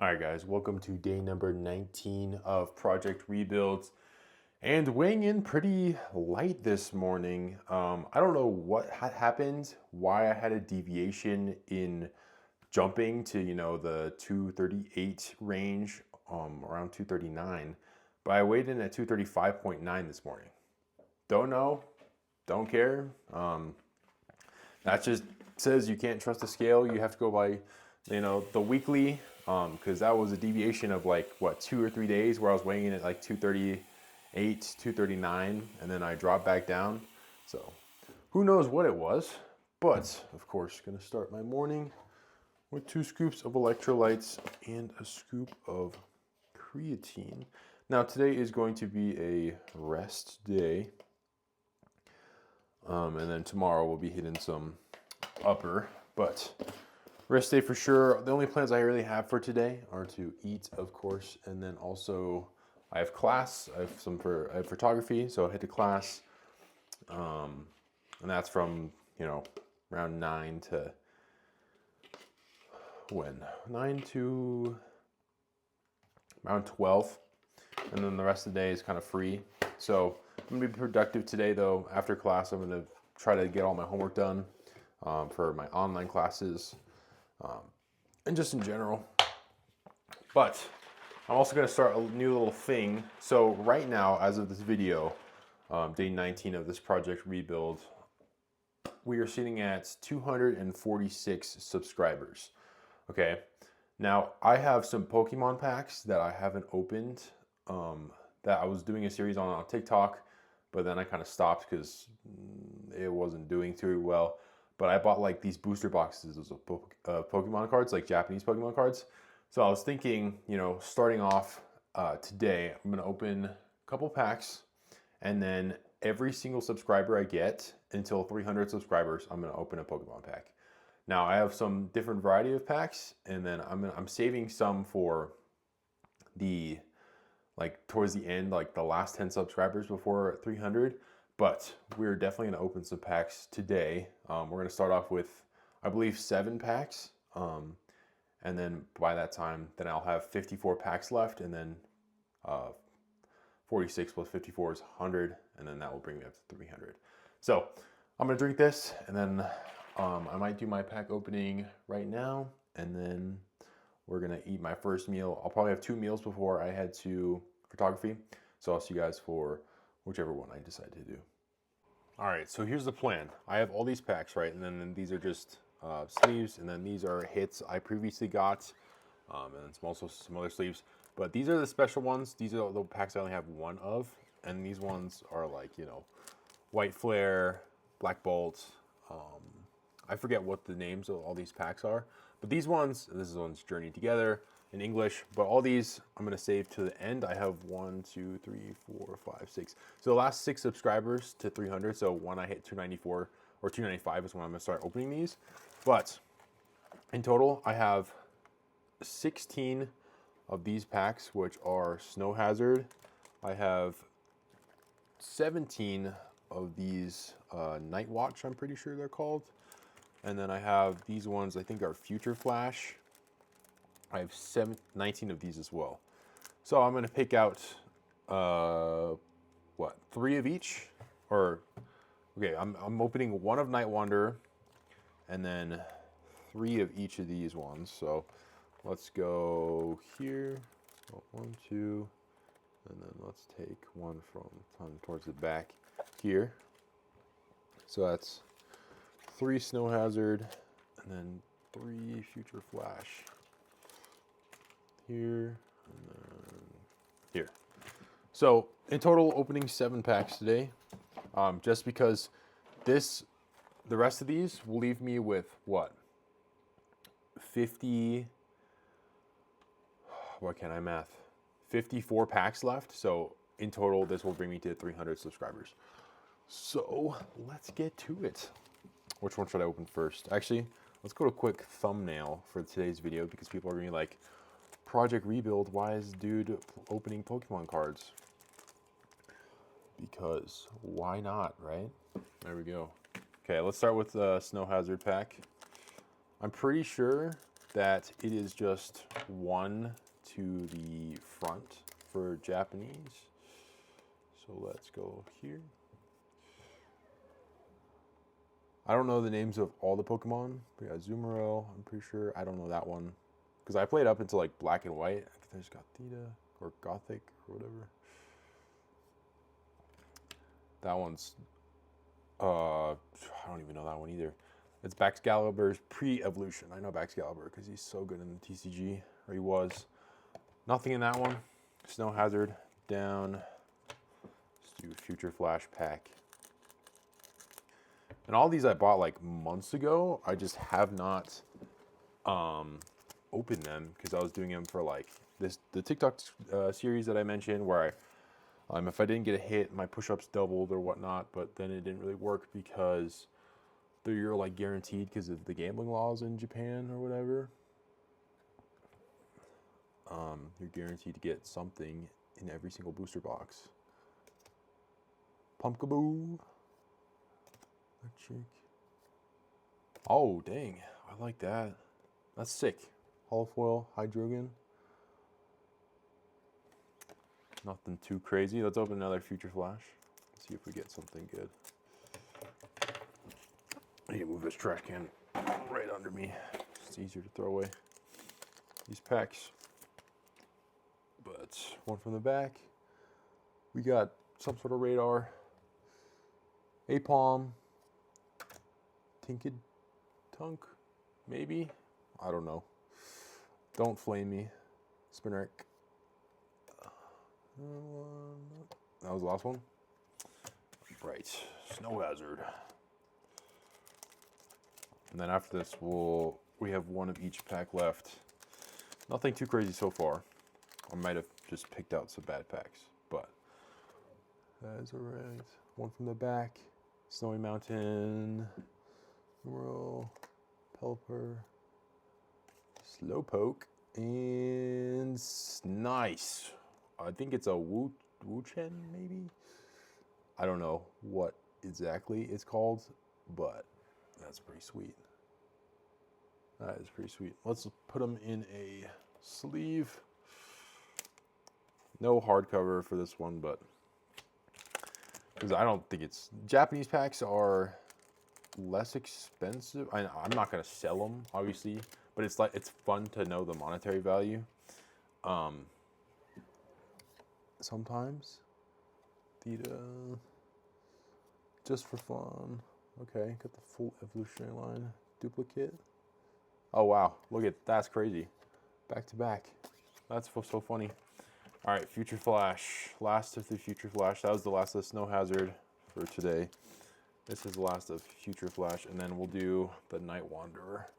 All right, guys, welcome to day number 19 of Project Rebuilds. And weighing in pretty light this morning. I don't know what happened, why I had a deviation in jumping to, the 238 range, around 239. But I weighed in at 235.9 this morning. Don't know, don't care. That just says you can't trust the scale. You have to go by, the weekly, because that was a deviation of like, what, 2 or 3 days where I was weighing in at like 238, 239, and then I dropped back down. So who knows what it was, but of course, gonna start my morning with 2 scoops of electrolytes and a scoop of creatine. Now today is going to be a rest day. And then tomorrow we'll be hitting some upper, but rest day for sure. The only plans I really have for today are to eat, of course, and then also I have class. I have photography, so I head to class, and that's from around 9 to 9 to around 12, and then the rest of the day is kind of free. So I'm gonna be productive today, though. After class, I'm gonna try to get all my homework done for my online classes and just in general. But I'm also gonna start a new little thing. So right now, as of this video, day 19 of this Project Rebuild, we are sitting at 246 subscribers. Okay. Now I have some Pokemon packs that I haven't opened. That I was doing a series on TikTok, but then I kind of stopped because it wasn't doing too well. But I bought like these booster boxes of Pokemon cards, like Japanese Pokemon cards. So I was thinking, starting off today, I'm gonna open a couple packs, and then every single subscriber I get until 300 subscribers, I'm gonna open a Pokemon pack. Now I have some different variety of packs, and then I'm saving some for the towards the end, like the last 10 subscribers before 300. But we're definitely going to open some packs today. We're going to start off with, I believe, 7 packs. And then by that time, then I'll have 54 packs left, and then 46 plus 54 is 100, and then that will bring me up to 300. So I'm going to drink this, and then I might do my pack opening right now, and then we're gonna eat my first meal. I'll probably have 2 meals before I head to photography. So I'll see you guys for whichever one I decide to do. All right, so here's the plan. I have all these packs, right? And then these are just sleeves, and then these are hits I previously got, and some also some other sleeves. But these are the special ones. These are the packs I only have 1 of, and these ones are like, White Flare, Black Bolt. I forget what the names of all these packs are. But these ones, this is one's Journey Together in English, but all these I'm gonna save to the end. I have 1, 2, 3, 4, 5, 6. So the last 6 subscribers to 300. So when I hit 294 or 295 is when I'm gonna start opening these. But in total, I have 16 of these packs, which are Snow Hazard. I have 17 of these Night Watch, I'm pretty sure they're called. And then I have these ones, I think are Future Flash. I have 19 of these as well. So I'm gonna pick out, 3 of each? Or, okay, I'm opening 1 of Night Wanderer, and then 3 of each of these ones. So let's go here, 1, 2, and then let's take 1 from towards the back here. So that's 3 Snow Hazard, and then 3 Future Flash here, and then here. So in total, opening 7 packs today, just because the rest of these will leave me with what? 50, what can I math? 54 packs left. So in total, this will bring me to 300 subscribers. So let's get to it. Which one should I open first? Actually, let's go to a quick thumbnail for today's video because people are going to be like, Project Rebuild, why is dude opening Pokemon cards? Because why not, right? There we go. Okay, let's start with the Snow Hazard pack. I'm pretty sure that it is just 1 to the front for Japanese. So let's go here. I don't know the names of all the Pokemon. We got Azumarill, I'm pretty sure. I don't know that one. Because I played up until like Black and White. There's Gothita or Gothic or whatever. That one's, I don't even know that one either. It's Baxcalibur's pre-evolution. I know Baxcalibur because he's so good in the TCG, or he was. Nothing in that one. Snow Hazard down. Let's do Future Flash pack. And all these I bought like months ago. I just have not opened them because I was doing them for like the TikTok series that I mentioned, where if I didn't get a hit, my push-ups doubled or whatnot. But then it didn't really work because you're like guaranteed because of the gambling laws in Japan or whatever. You're guaranteed to get something in every single booster box. Pumpkaboo. Oh, dang. I like that. That's sick. Holofoil, Hydrogen. Nothing too crazy. Let's open another Future Flash. See if we get something good. I need to move this trash can right under me. It's easier to throw away these packs. But one from the back. We got some sort of radar. Apalm. Tinked Tunk, maybe? I don't know. Don't flame me. Spinarak. That was the last one? Right. Snow Hazard. And then after this, we have one of each pack left. Nothing too crazy so far. I might have just picked out some bad packs, but that is alright. One from the back. Snowy Mountain. Roll, Pelipper, Slowpoke, and nice. I think it's a Wu-Chen, maybe? I don't know what exactly it's called, but that's pretty sweet. That is pretty sweet. Let's put them in a sleeve. No hardcover for this one, but because I don't think it's... Japanese packs are less expensive. I'm not gonna sell them, obviously, but it's fun to know the monetary value. Sometimes Theta, just for fun. Okay, got the full evolutionary line duplicate. Oh wow, look at that's crazy. Back to back. That's so funny. All right, Future Flash. Last of the Future Flash. That was the last of the Snow Hazard for today. This is the last of Future Flash, and then we'll do the Night Wanderer.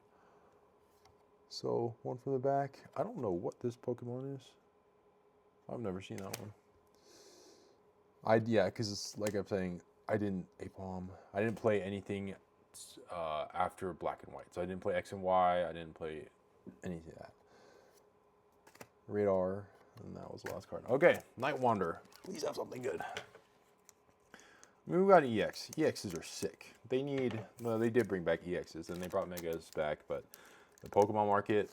So, one from the back. I don't know what this Pokemon is. I've never seen that one. Yeah, because it's like I'm saying, I didn't play anything after Black and White. So I didn't play X and Y. I didn't play anything of that. Radar, and that was the last card. Okay, Night Wanderer. Please have something good. I mean, we got EX. EXs are sick. They did bring back EXs, and they brought Megas back, but the Pokemon market,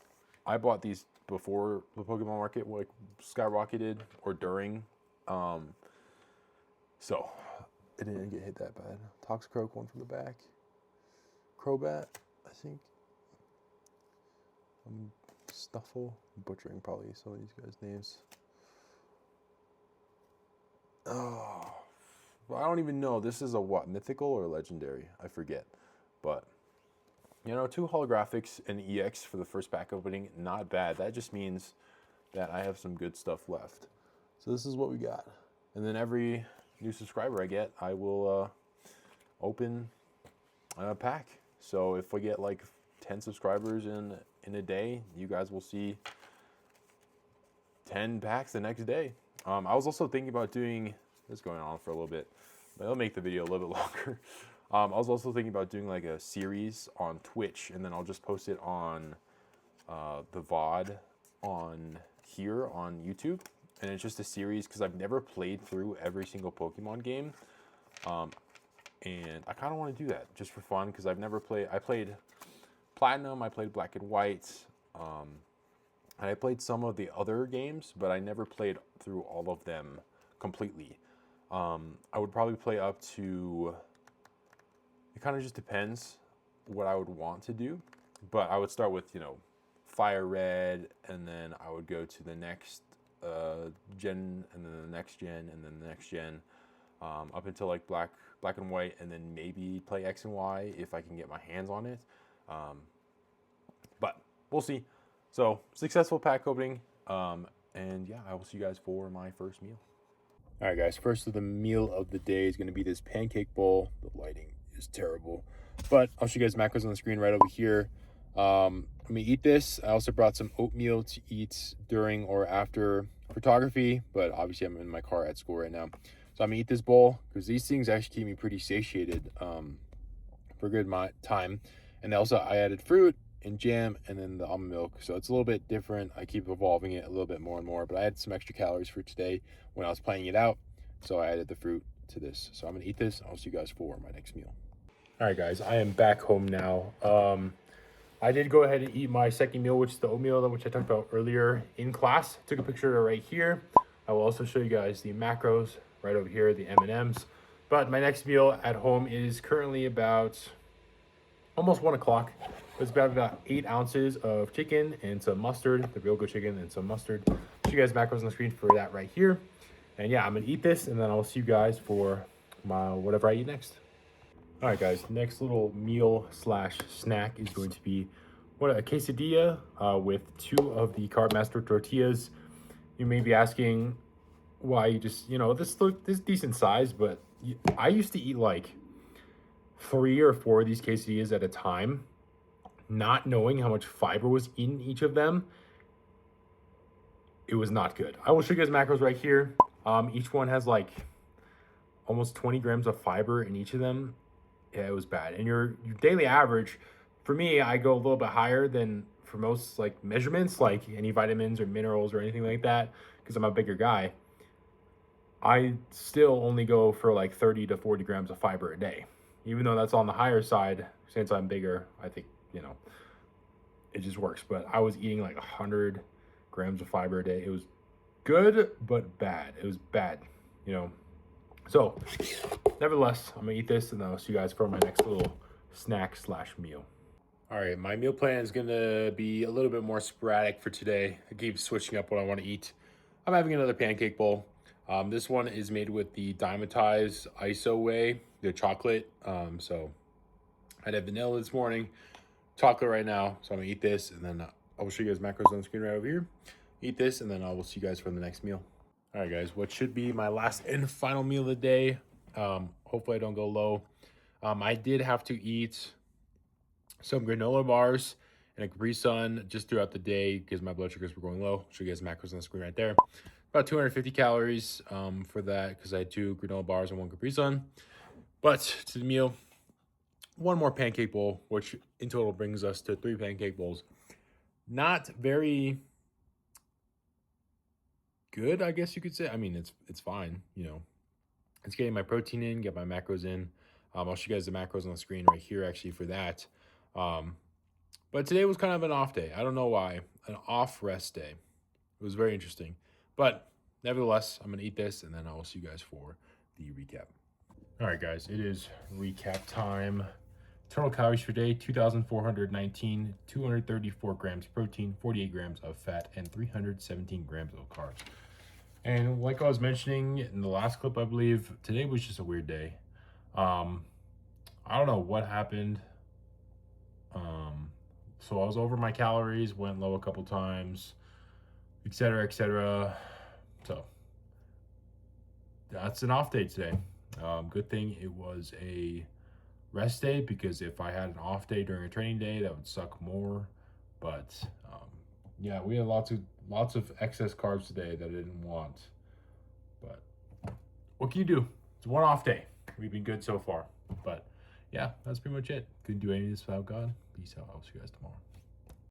I bought these before the Pokemon market like skyrocketed or during. So it didn't get hit that bad. Toxicroak, one from the back. Crobat, I think. Snuffle. I'm butchering probably some of these guys' names. Oh. I don't even know. This is a what? Mythical or legendary? I forget. But, 2 holographics and EX for the first pack opening. Not bad. That just means that I have some good stuff left. So this is what we got. And then every new subscriber I get, I will open a pack. So if I get like 10 subscribers in a day, you guys will see 10 packs the next day. I was also thinking about doing this going on for a little bit, but it'll make the video a little bit longer. I was also thinking about doing like a series on Twitch, and then I'll just post it on the VOD on here on YouTube. And it's just a series because I've never played through every single Pokemon game. And I kind of want to do that just for fun because I've never played. I played Platinum, I played Black and White, And I played some of the other games, but I never played through all of them completely. I would probably play up to, it kind of just depends what I would want to do, but I would start with, Fire Red, and then I would go to the next gen, and then the next gen, and then the next gen, up until like black and white, and then maybe play X and Y if I can get my hands on it. But we'll see. So, successful pack opening. And yeah, I will see you guys for my first meal. All right, guys. First of the meal of the day is going to be this pancake bowl. The lighting is terrible, but I'll show you guys macros on the screen right over here. I'm going to eat this. I also brought some oatmeal to eat during or after photography, but obviously I'm in my car at school right now. So I'm going to eat this bowl because these things actually keep me pretty satiated for a good time. And also I added fruit and jam and then the almond milk, so it's a little bit different. I keep evolving it a little bit more and more, but I had some extra calories for today when I was planning it out, so I added the fruit to this. So I'm gonna eat this. I'll see you guys for my next meal. All right, guys, I am back home now. I did go ahead and eat my second meal, which is the oatmeal, which I talked about earlier in class. Took a picture right here. I will also show you guys the macros right over here, the M&Ms. But my next meal at home is currently about almost 1 o'clock. It's about 8 ounces of chicken and some mustard, the real good chicken and some mustard. Show you guys macros on the screen for that right here. And yeah, I'm gonna eat this and then I'll see you guys for my whatever I eat next. All right, guys, next little meal slash snack is going to be a quesadilla with 2 of the Carb Master tortillas. You may be asking why you just, this decent size, but I used to eat like 3 or 4 of these quesadillas at a time, not knowing how much fiber was in each of them. It was not good. I will show you guys macros right here. Each one has like almost 20 grams of fiber in each of them. Yeah, it was bad. And your daily average, for me, I go a little bit higher than for most like measurements, like any vitamins or minerals or anything like that, because I'm a bigger guy. I still only go for like 30 to 40 grams of fiber a day. Even though that's on the higher side, since I'm bigger, I think, it just works. But I was eating like 100 grams of fiber a day. It was good, but bad. It was bad, So, nevertheless, I'm gonna eat this and then I'll see you guys for my next little snack slash meal. All right, my meal plan is gonna be a little bit more sporadic for today. I keep switching up what I want to eat. I'm having another pancake bowl. This one is made with the Dymatize ISO whey, the chocolate. So I had vanilla this morning, chocolate right now. So I'm gonna eat this and then I will show you guys macros on the screen right over here. Eat this and then I will see you guys for the next meal. All right, guys, what should be my last and final meal of the day. Hopefully I don't go low. I did have to eat some granola bars and a Capri Sun just throughout the day because my blood sugars were going low. Show you guys macros on the screen right there. About 250 calories for that because I had 2 granola bars and 1 Capri Sun. But to the meal, 1 more pancake bowl, which in total brings us to 3 pancake bowls. Not very good, I guess you could say. I mean, it's fine, It's getting my protein in, get my macros in. I'll show you guys the macros on the screen right here actually for that. But today was kind of an off day. I don't know why. An off rest day. It was very interesting. But nevertheless, I'm going to eat this and then I will see you guys for the recap. All right, guys, it is recap time. Total calories for today, 2,419, 234 grams protein, 48 grams of fat, and 317 grams of carbs. And like I was mentioning in the last clip, I believe, today was just a weird day. I don't know what happened. So I was over my calories, went low a couple times, etc., etc. So that's an off day today. Good thing it was a rest day because if I had an off day during a training day, that would suck more. But yeah, we had lots of excess carbs today that I didn't want. But what can you do? It's one off day. We've been good so far. But yeah, that's pretty much it. Couldn't do any of this without God. Peace out. I'll see you guys tomorrow.